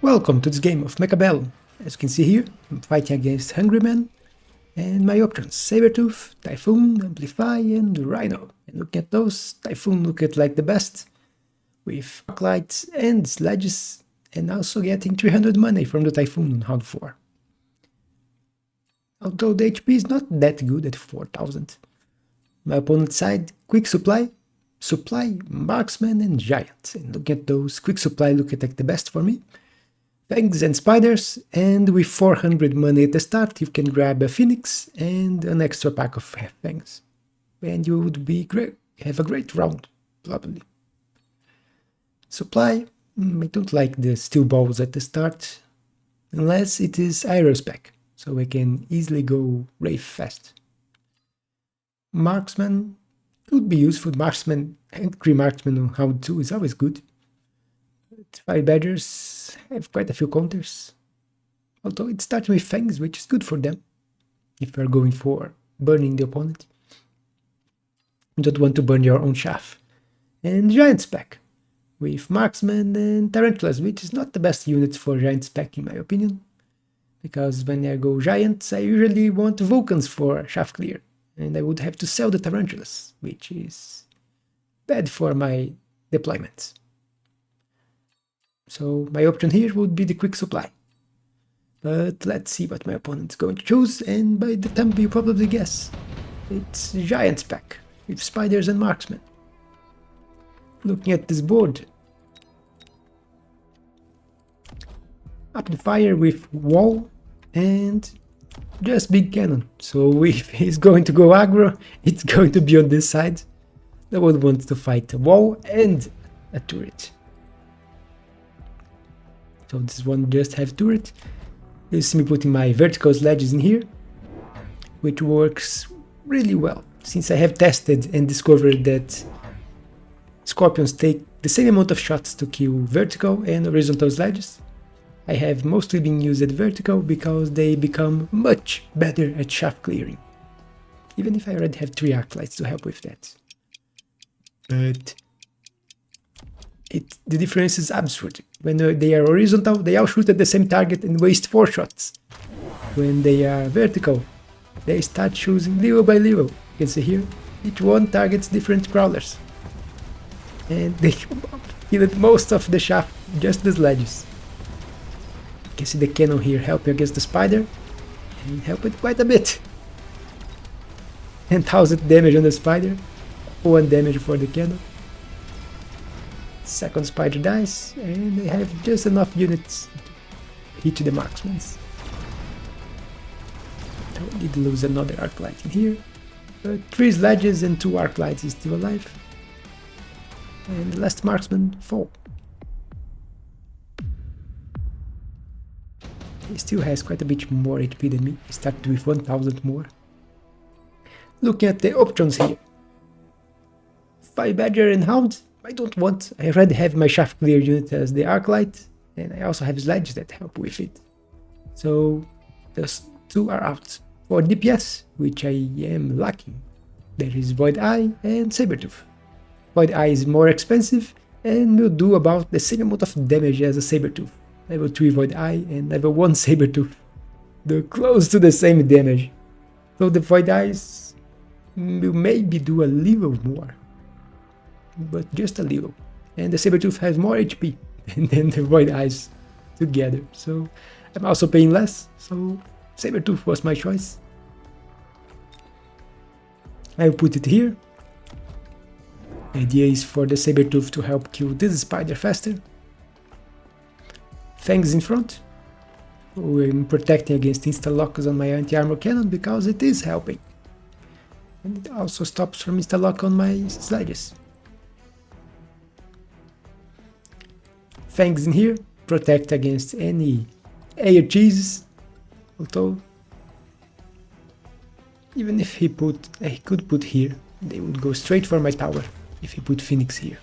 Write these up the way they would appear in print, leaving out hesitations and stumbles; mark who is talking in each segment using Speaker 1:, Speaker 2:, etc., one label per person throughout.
Speaker 1: Welcome to this game of Mechabellum. As you can see here, I'm fighting against Hungry Man, and my options: Sabertooth, Typhoon, Amplify, and Rhino. And look at those, Typhoon looked like the best, with lights and sledges, and also getting 300 money from the Typhoon on round 4. Although the HP is not that good at 4000. My opponent's side, Quick Supply, Marksman, and Giant. And look at those, Quick Supply looked like the best for me. Fangs and Spiders, and with 400 money at the start you can grab a Phoenix and an extra pack of Fangs. And you would be great, have a great round, probably. Supply, I don't like the steel balls at the start, unless it is Spec, so I can easily go Wraith fast. Marksman could be useful. Marksman, Angry Marksman on round 2 is always good. 5 Badgers have quite a few counters, although it starts with Fangs, which is good for them if you're going for burning the opponent. You don't want to burn your own shaft. And Giant Spec with Marksman and Tarantulas, which is not the best unit for Giant Spec in my opinion, because when I go Giants I usually want Vulcans for shaft clear, and I would have to sell the Tarantulas, which is bad for my deployments. So my option here would be the Quick Supply. But let's see what my opponent's going to choose, and by the time you probably guess, it's Giant Spec with Spiders and Marksman. Looking at this board, Amplifier with Wall and just Big Cannon. So if he's going to go aggro, it's going to be on this side. I would want to fight a Wall and a turret. So this one just have turret. You see me putting my vertical sledges in here, which works really well, since I have tested and discovered that Scorpions take the same amount of shots to kill vertical and horizontal sledges. I have mostly been used at vertical because they become much better at shaft clearing, even if I already have 3 Arclights to help with that. But the difference is absurd. When they are horizontal, they all shoot at the same target and waste 4 shots. When they are vertical, they start choosing little by little. You can see here, each one targets different crawlers. And they killed most of the shaft, just the sledges. You can see the cannon here helping against the spider, and help it quite a bit. 10,000 damage on the spider, 1 damage for the cannon. Second spider dies, and they have just enough units to hit the marksmen. Don't need to lose another Arclight in here, but 3 sledges and 2 Arclights is still alive. And the last marksman fall. He still has quite a bit more HP than me. He started with 1000 more. Looking at the options here. 5 Badger and Hound. I don't want. I already have my shaft clear unit as the Arclight, and I also have sledges that help with it. So those 2 are out. For DPS, which I am lacking, there is Void Eye and Sabertooth. Void Eye is more expensive and will do about the same amount of damage as a Sabertooth. Level 3 Void Eye and level 1 Sabertooth. They're close to the same damage. So the Void Eyes will maybe do a little more, but just a little. And the Sabertooth has more HP than the Void Eyes together. So I'm also paying less, so Sabertooth was my choice. I'll put it here. The idea is for the Sabertooth to help kill this spider faster. Fangs in front. I'm protecting against insta-locks on my anti-armor cannon because it is helping. And it also stops from insta-lock on my sledges. Fangs in here, protect against any air cheeses, although even if he could put here, they would go straight for my tower if he put Phoenix here.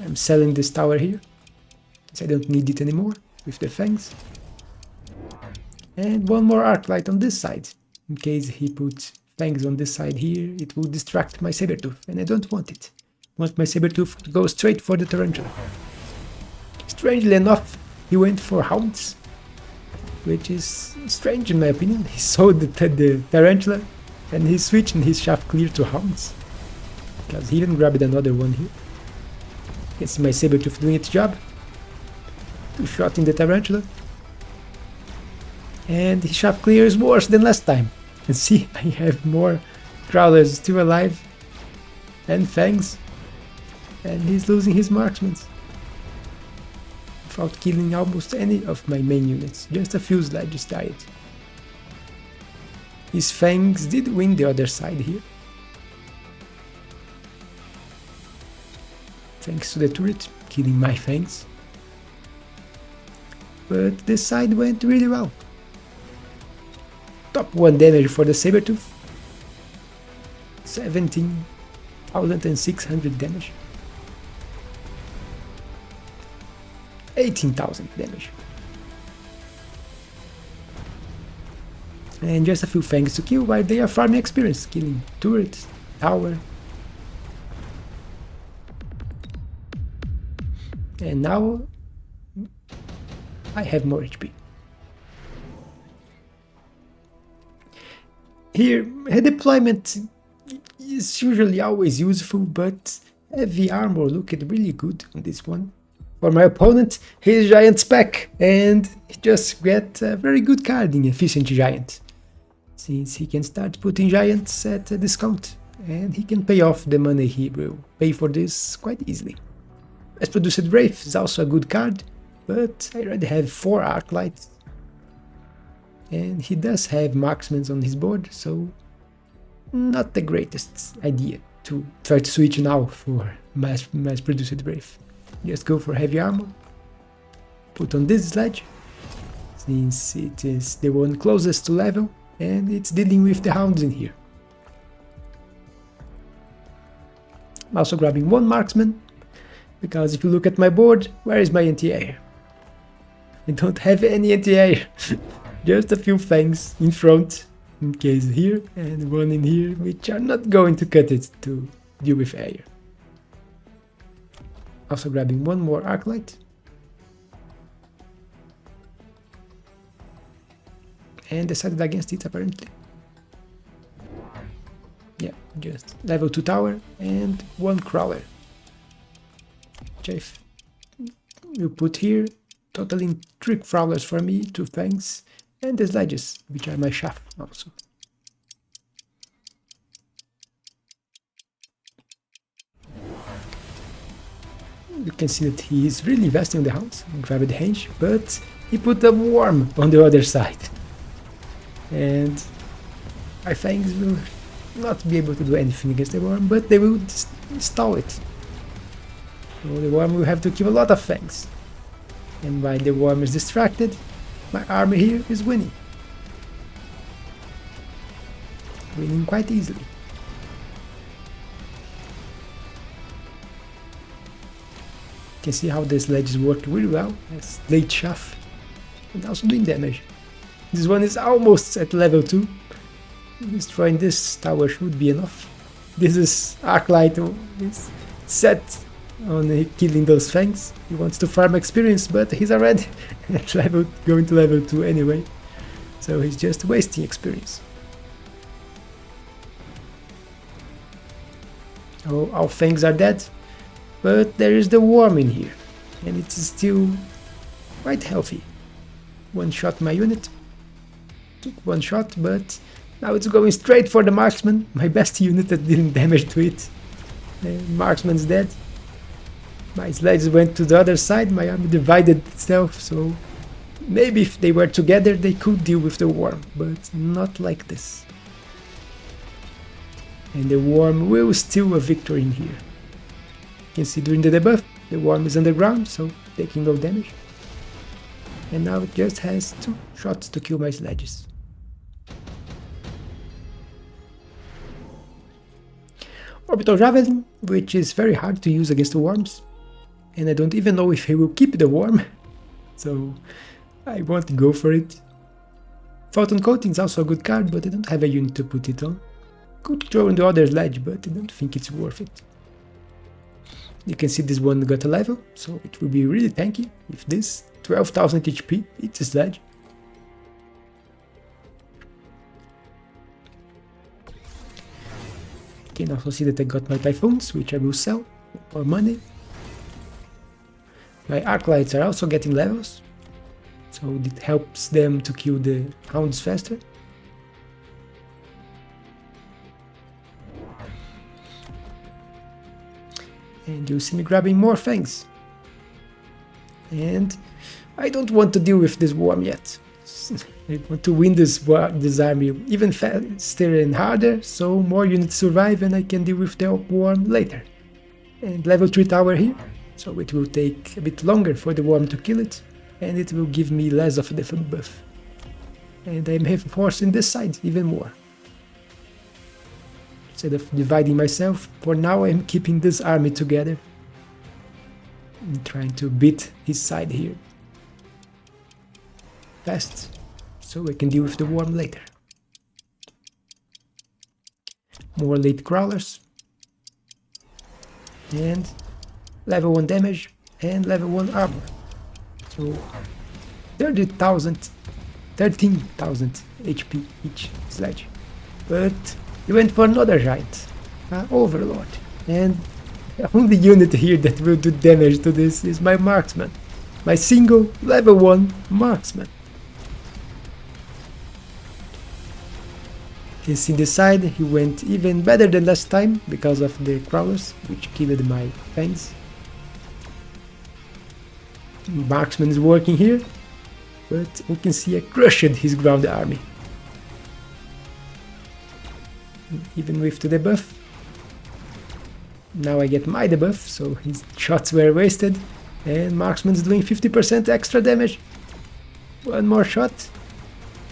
Speaker 1: I'm selling this tower here, since I don't need it anymore with the Fangs. And 1 more Arclight on this side, in case he puts Fangs on this side here, it will distract my Sabertooth, and I don't want it. I want my Sabertooth to go straight for the Tarantula. Strangely enough, he went for Hounds, which is strange in my opinion. He saw the Tarantula and he's switching his shaft clear to Hounds, because he even grabbed another one here. You can see my Sabertooth doing its job. 2 shots in the Tarantula. And his shaft clear is worse than last time. And see, I have more Crawlers still alive and Fangs, and he's losing his marksmen without killing almost any of my main units. Just a few sledges died. His Fangs did win the other side here, thanks to the turret killing my Fangs, but this side went really well. Top 1 damage for the Sabertooth, 17,600 damage, 18,000 damage, and just a few Fangs to kill while they are farming experience, killing turret, tower, and now I have more HP. Here, head deployment is usually always useful, but heavy armor looked really good on this one. For my opponent, he's Giant Spec, and he just got a very good card in Efficient Giant, since he can start putting Giants at a discount, and he can pay off the money he will pay for this quite easily. Mass Produced Wraith is also a good card, but I already have 4 Arclights, and he does have marksmen on his board, so not the greatest idea to try to switch now for mass produced Wraith. Just go for heavy armor, put on this sledge, since it is the one closest to level and it's dealing with the hounds in here. I'm also grabbing 1 marksman, because if you look at my board, where is my anti-air? I don't have any anti-air. Just a few Fangs in front, in case here, and 1 in here, which are not going to cut it to deal with air. Also grabbing 1 more Arclight. And decided against it apparently. Yeah, just level 2 tower and 1 Crawler. Which you put here, totaling 3 Crawlers for me, 2 Fangs, and the sledges, which are my shaft also. You can see that he is really investing on the hounds, grabbed the Henge, but he put a worm on the other side. And my Fangs will not be able to do anything against the worm, but they will stall it. So the worm will have to kill a lot of Fangs. And while the worm is distracted, my army here is winning. Winning quite easily. You can see how the sledges work really well as late shaft and also doing damage. This one is almost at level 2. Destroying this tower should be enough. This is Arclight is set on killing those Fangs. He wants to farm experience, but he's already at going to level 2 anyway. So he's just wasting experience. Oh, our Fangs are dead, but there is the worm in here, and it's still quite healthy. 1 shot my unit. Took 1 shot, but now it's going straight for the marksman, my best unit that didn't damage to it. The marksman's dead. My sledges went to the other side, my army divided itself, so maybe if they were together they could deal with the worm, but not like this. And the worm will steal a victory in here. You can see during the debuff, the worm is underground, so taking no damage. And now it just has 2 shots to kill my sledges. Orbital Javelin, which is very hard to use against the worms. And I don't even know if he will keep the worm, so I won't go for it. Photon Coating is also a good card, but I don't have a unit to put it on. Could throw on the other sledge, but I don't think it's worth it. You can see this one got a level, so it will be really tanky with this 12,000 HP. It's a sledge. You can also see that I got my Typhoons, which I will sell for money. My Arclights are also getting levels, so it helps them to kill the hounds faster. And you'll see me grabbing more fangs. And I don't want to deal with this worm yet. I want to win this army even faster and harder, so more units survive and I can deal with the worm later. And level 3 tower here, so it will take a bit longer for the worm to kill it, and it will give me less of a defense buff. And I'm reinforcing this side even more. Instead of dividing myself, for now I'm keeping this army together and trying to beat his side here fast, so I can deal with the worm later. More late crawlers, and level 1 damage and level 1 armor. So 13,000 HP each sledge. But he went for another giant, Overlord, and the only unit here that will do damage to this is my marksman, my single level 1 marksman. You see the side, he went even better than last time because of the crawlers, which killed my fangs. Marksman is working here, but we can see I crushed his ground army. Even with the debuff. Now I get my debuff, so his shots were wasted, and Marksman is doing 50% extra damage. One more shot,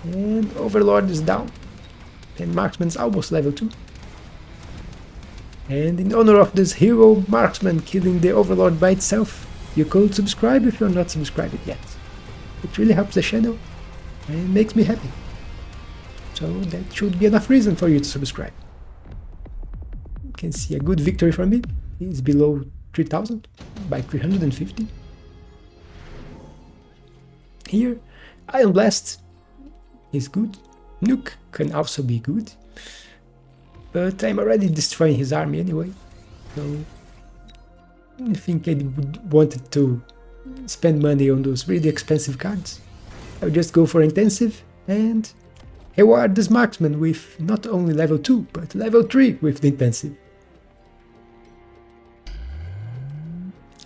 Speaker 1: and Overlord is down. And Marksman's almost level 2. And in honor of this hero Marksman killing the Overlord by itself, you could subscribe if you're not subscribed yet. It really helps the channel and makes me happy. So that should be enough reason for you to subscribe. You can see a good victory from me. He's below 3,000 by 350. Here, Iron Blast is good. Nuke can also be good, but I'm already destroying his army anyway, so I think I wanted to spend money on those really expensive cards. I'll just go for intensive and reward this marksman with not only level 2 but level 3 with the intensive.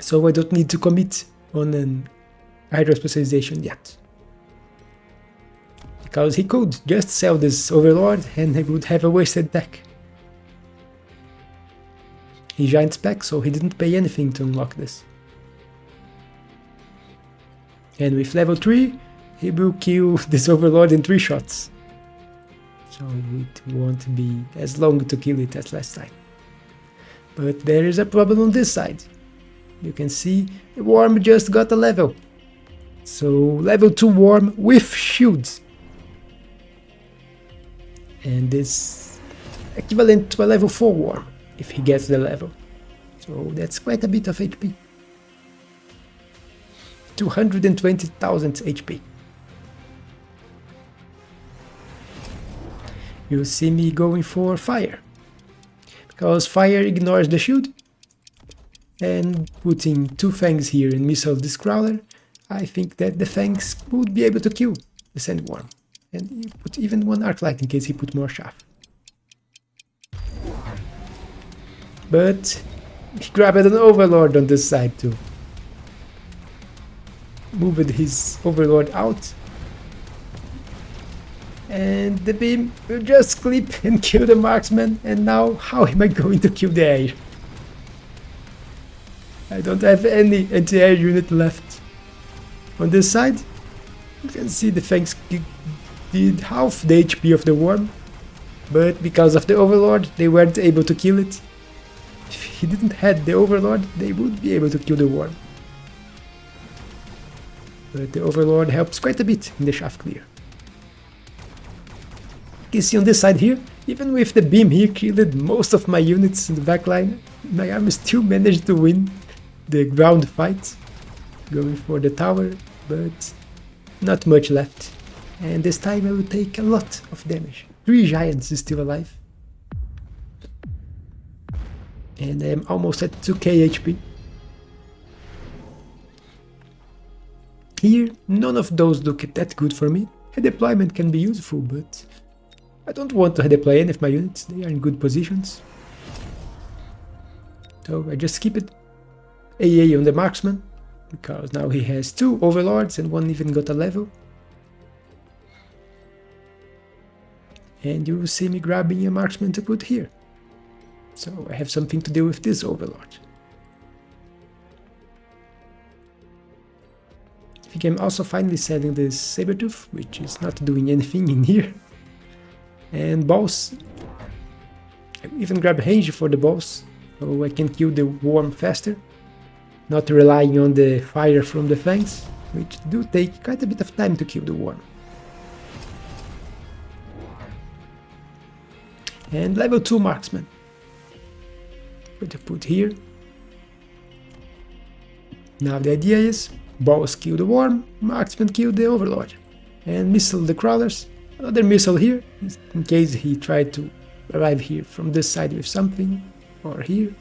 Speaker 1: So I don't need to commit on an hydro specialization yet. Because he could just sell this Overlord and he would have a wasted deck. He giant Spec, so he didn't pay anything to unlock this. And with level 3, he will kill this Overlord in 3 shots. So it won't be as long to kill it as last time. But there is a problem on this side. You can see the worm just got a level. So level 2 worm with shields. And this equivalent to a level 4 worm if he gets the level. So that's quite a bit of HP. 220,000 HP. You'll see me going for fire, because fire ignores the shield, and putting 2 fangs here and missile this crawler, I think that the fangs would be able to kill the sandworm. And you put even 1 arc light in case he put more shaft. But he grabbed an Overlord on this side too. Moved his Overlord out. And the beam will just clip and kill the marksman. And now how am I going to kill the air? I don't have any anti-air unit left. On this side, you can see the fangs did half the HP of the worm, but because of the Overlord they weren't able to kill it. If he didn't have the Overlord, they would be able to kill the worm. But the Overlord helps quite a bit in the shaft clear. You can see on this side here, even with the beam he killed most of my units in the backline. my army still managed to win the ground fight, going for the tower, but not much left. And this time I will take a lot of damage. 3 giants is still alive. And I am almost at 2k HP. Here, none of those look that good for me. Redeployment can be useful, but I don't want to redeploy any of my units, they are in good positions. So I just keep it AA on the marksman, because now he has 2 overlords and one even got a level. And you will see me grabbing a marksman to put here. So I have something to do with this overlord. I think I'm also finally selling this Sabertooth, which is not doing anything in here. And boss. I even grab range for the boss, so I can kill the worm faster. Not relying on the fire from the fangs, which do take quite a bit of time to kill the worm. And level 2 marksman. Going to put here. Now the idea is boss kill the worm, marksman kill the overlord, and missile the crawlers. Another missile here, in case he tried to arrive here from this side with something, or here.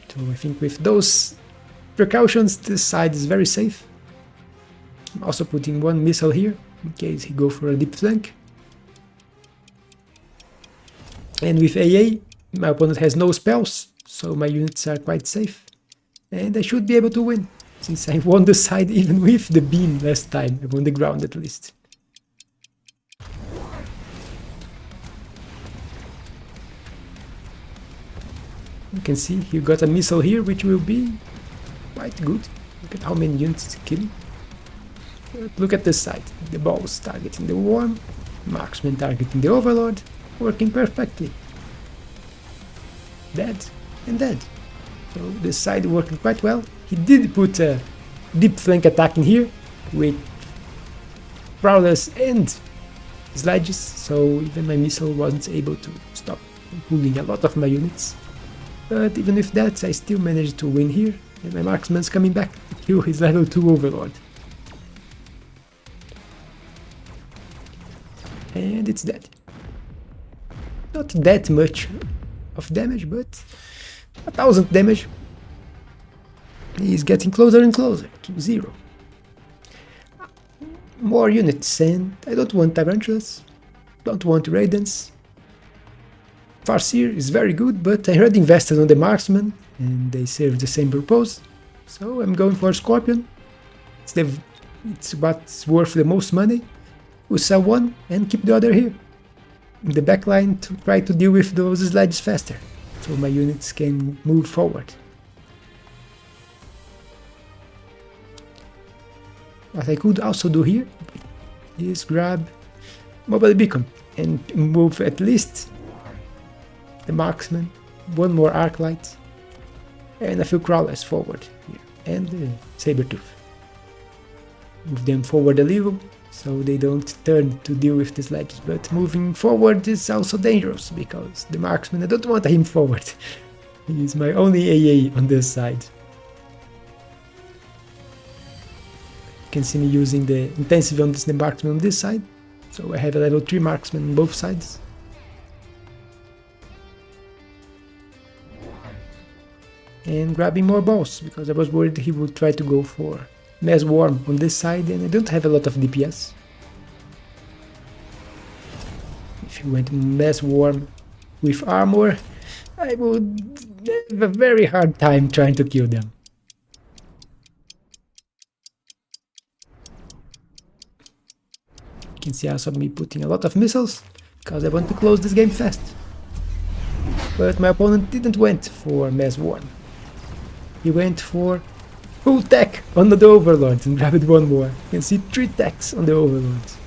Speaker 1: So I think with those precautions, this side is very safe. I'm also putting 1 missile here, in case he go for a deep flank. And with AA, my opponent has no spells, so my units are quite safe. And I should be able to win, since I won the side even with the beam last time. I won the ground at least. You can see he got a missile here, which will be quite good. Look at how many units it's killing. But look at this side. The balls targeting the worm, marksman targeting the overlord, working perfectly. Dead and dead. So this side working quite well. He did put a deep flank attack in here with prowlers and sledges, so even my missile wasn't able to stop pulling a lot of my units. But even with that, I still managed to win here, and my marksman's coming back to kill his level 2 overlord. And it's dead. Not that much of damage, but 1000 damage. He's getting closer and closer to 0. More units, and I don't want tarantulas, don't want raidens. Farseer is very good, but I already invested on the marksman, and they serve the same purpose. So I'm going for Scorpion. It's what's worth the most money. We'll sell 1 and keep the other here in the backline to try to deal with those sledges faster, so my units can move forward. What I could also do here is grab Mobile Beacon and move at least the marksman, 1 more arc light, and a few crawlers forward here, and the Sabertooth. Move them forward a little, so they don't turn to deal with the sledges, but moving forward is also dangerous, because the marksman, I don't want him forward. He is my only AA on this side. You can see me using the intensive on the marksman on this side, so I have a level 3 marksman on both sides. And grabbing more balls, because I was worried he would try to go for Mass Worm on this side, and I don't have a lot of DPS. If he went Mass Worm with armor, I would have a very hard time trying to kill them. You can see also me putting a lot of missiles, because I want to close this game fast. But my opponent didn't went for Mass Worm. He went for full tech on the overlords and grabbed 1 more. You can see 3 techs on the overlords.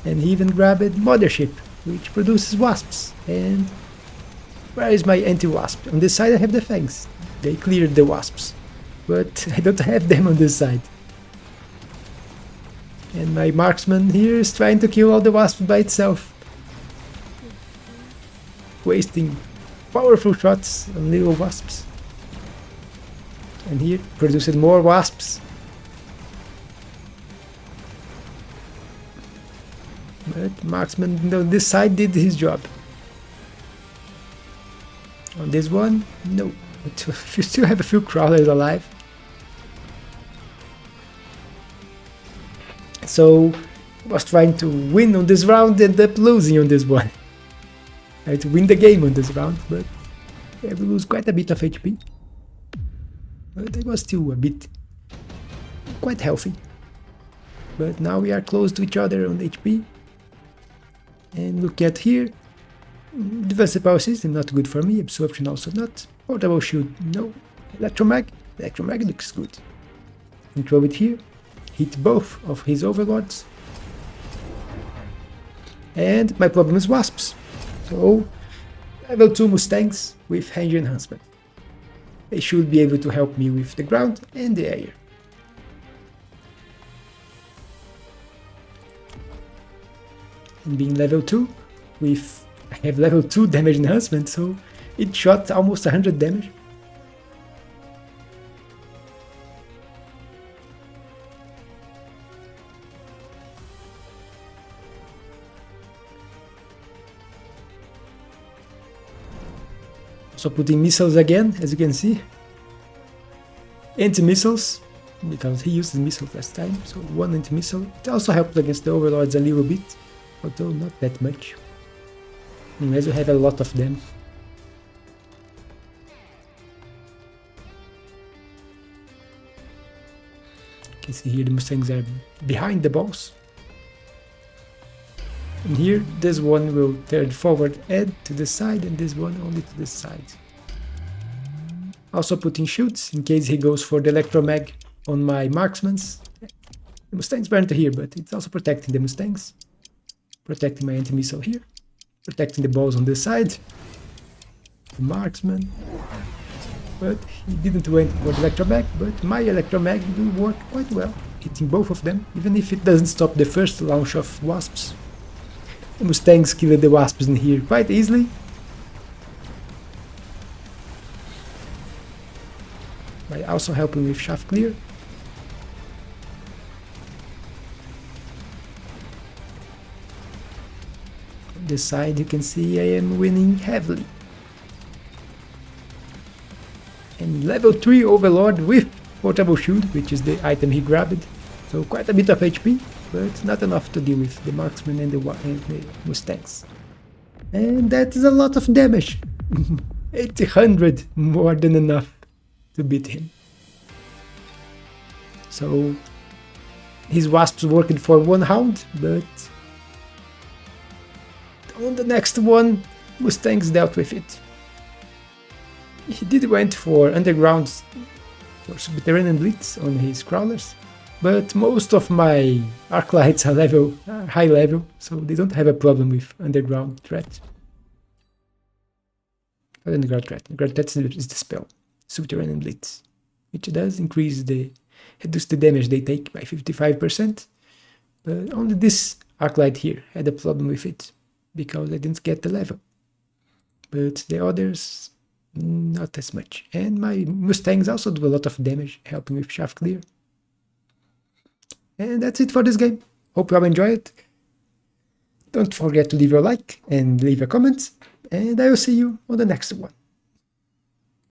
Speaker 1: And he even grabbed Mothership, which produces wasps. And where is my anti-wasp? On this side I have the fangs. They cleared the wasps, but I don't have them on this side. And my marksman here is trying to kill all the wasps by itself, wasting powerful shots on little wasps. And here, produced more wasps. But marksman on this side did his job. On this one, no. But you still have a few crawlers alive. So, I was trying to win on this round, ended up losing on this one. I had to win the game on this round, but I lose quite a bit of HP. But it was still a bit quite healthy. But now we are close to each other on HP. And look at here. Defensive power system, not good for me. Absorption also not. Portable shield, no. Electromag. Electromag looks good. And throw it here. Hit both of his overlords. And my problem is wasps. So, level 2 Mustangs with range enhancement. They should be able to help me with the ground and the air. And being level 2, I have level 2 damage enhancement, so it shot almost 100 damage. So putting missiles again, as you can see. Anti-missiles, because he used the missiles last time, so one anti-missile. It also helped against the overlords a little bit, although not that much. Unless you have a lot of them. You can see here the Mustangs are behind the boss. And here, this one will turn forward and to the side, and this one only to the side. Also putting shields in case he goes for the electromag on my marksmans. The Mustangs weren't here, but it's also protecting the Mustangs. Protecting my anti-missile here. Protecting the balls on this side. The marksman. But he didn't went for the electromag, but my electromag will work quite well, hitting both of them, even if it doesn't stop the first launch of wasps. The Mustangs killed the wasps in here quite easily. By also helping with shaft clear. On this side you can see I am winning heavily. And level 3 Overlord with portable shield, which is the item he grabbed. So quite a bit of HP, but not enough to deal with the marksman and the Mustangs. And that is a lot of damage. 800, more than enough to beat him. So his wasps worked for one round, but on the next one, Mustangs dealt with it. He did went for underground, for subterranean blitz on his crawlers, but most of my arclights are high level, so they don't have a problem with underground threat. Not underground threat is the spell, subterranean blitz, which does reduce the damage they take by 55%, but only this arclight here had a problem with it, because I didn't get the level. But the others, not as much. And my Mustangs also do a lot of damage, helping with shaft clear. And that's it for this game. Hope you all enjoy it. Don't forget to leave your like and leave a comment, and I will see you on the next one.